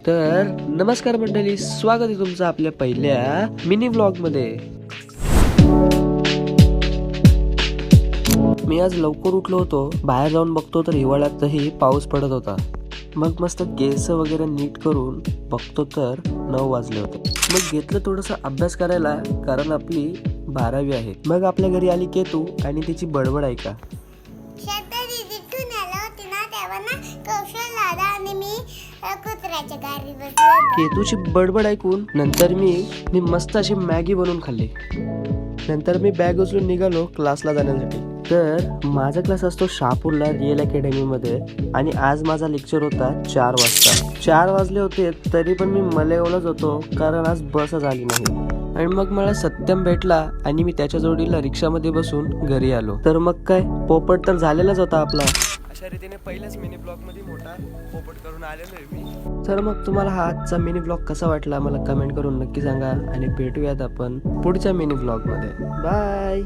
तर नमस्कार मंडळी, स्वागत आहे तुमचं आपल्या पहिल्या मिनी व्लॉग मध्ये. मी आज लवकर उठलो होतो. बाहेर जाऊन बघतो तर हिवाळ्यातही पाऊस पडत होता. मग मस्त केस वगैरे नीट करून बघतो तर 9 वाजले होते. मग घेतलं थोडंसं अभ्यास करायला, कारण आपली 12वी आहे. मग आपल्या घरी आली केतू आणि तिची बडबड ऐका. केतूची बडबड ऐकून नंतर मी मस्त अशी मॅगी बनवून खाल्ली. नंतर मी बॅग उचलून निघालो क्लासला जाण्यासाठी. तर माझा क्लास असतो शहापूरला रिअल अकॅडमी मध्ये, आणि आज माझा लेक्चर होता 4 वाजता. 4 वाजले होते तरी पण मी मलईवलच होतो, कारण आज बसच आली नाही. आणि मग मला सत्यम भेटला आणि मी त्याच्या जोडीला रिक्षामध्ये बसून घरी आलो. तर मग काय, पोपट तर झालेलाच होता आपला. अशा रीतीने पहिल्याच मिनी ब्लॉग मध्ये मोठा पोपट करून आलेलो आहे मी. तर मग तुम्हाला हा आजचा मिनी ब्लॉग कसा वाटला मला कमेंट करून नक्की सांगा, आणि भेटूयात आपण पुढच्या मिनी ब्लॉग मध्ये. बाय.